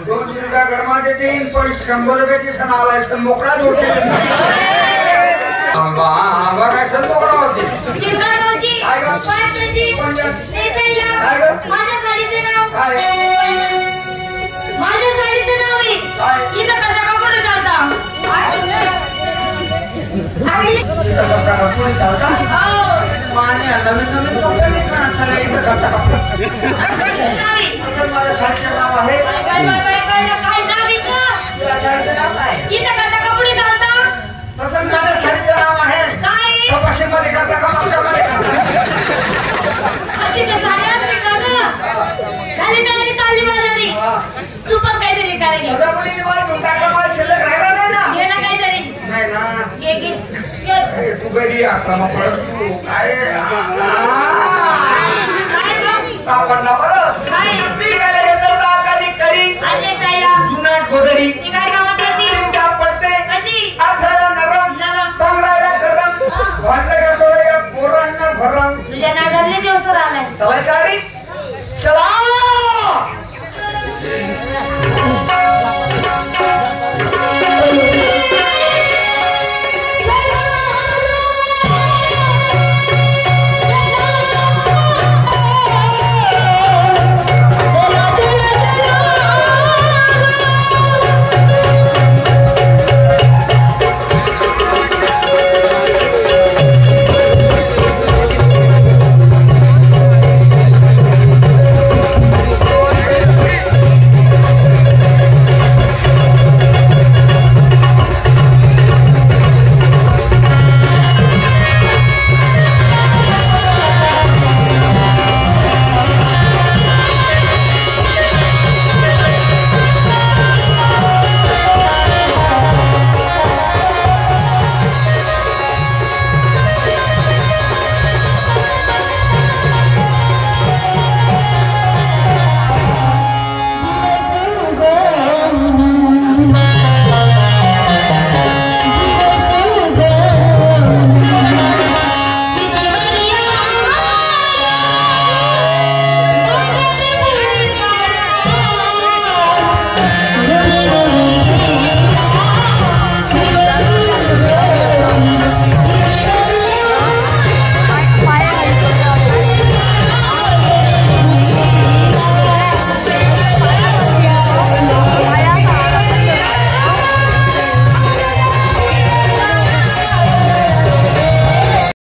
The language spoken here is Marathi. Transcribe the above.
200 रुपया घरमा देतील पण 100 रुपयाची सण आलाय सण मोकळा होते काय सण मोकळा होते माझ्या साडीचे नाव इथं कसा कपडे चालता माझ्या नवीन नवीन कपडे इथं कसा माझ्या साडीचं नाव आहे काय नाव इथं कसा कपडे चालता तसं माझ्या साडीचं नाव आहे काय कपाशीमध्ये करता कपाशीमध्ये अशी ते साडी असते का गं? झाली तयारी चालली बाजारी तू पण काहीतरी करायची सगळ्या मुलींनी मला टाकला मला शिल्लक राहिला नाही ना घे ना काहीतरी नाही ना घे घे तू कधी आता मग पडत तू काय काय गं? सापडला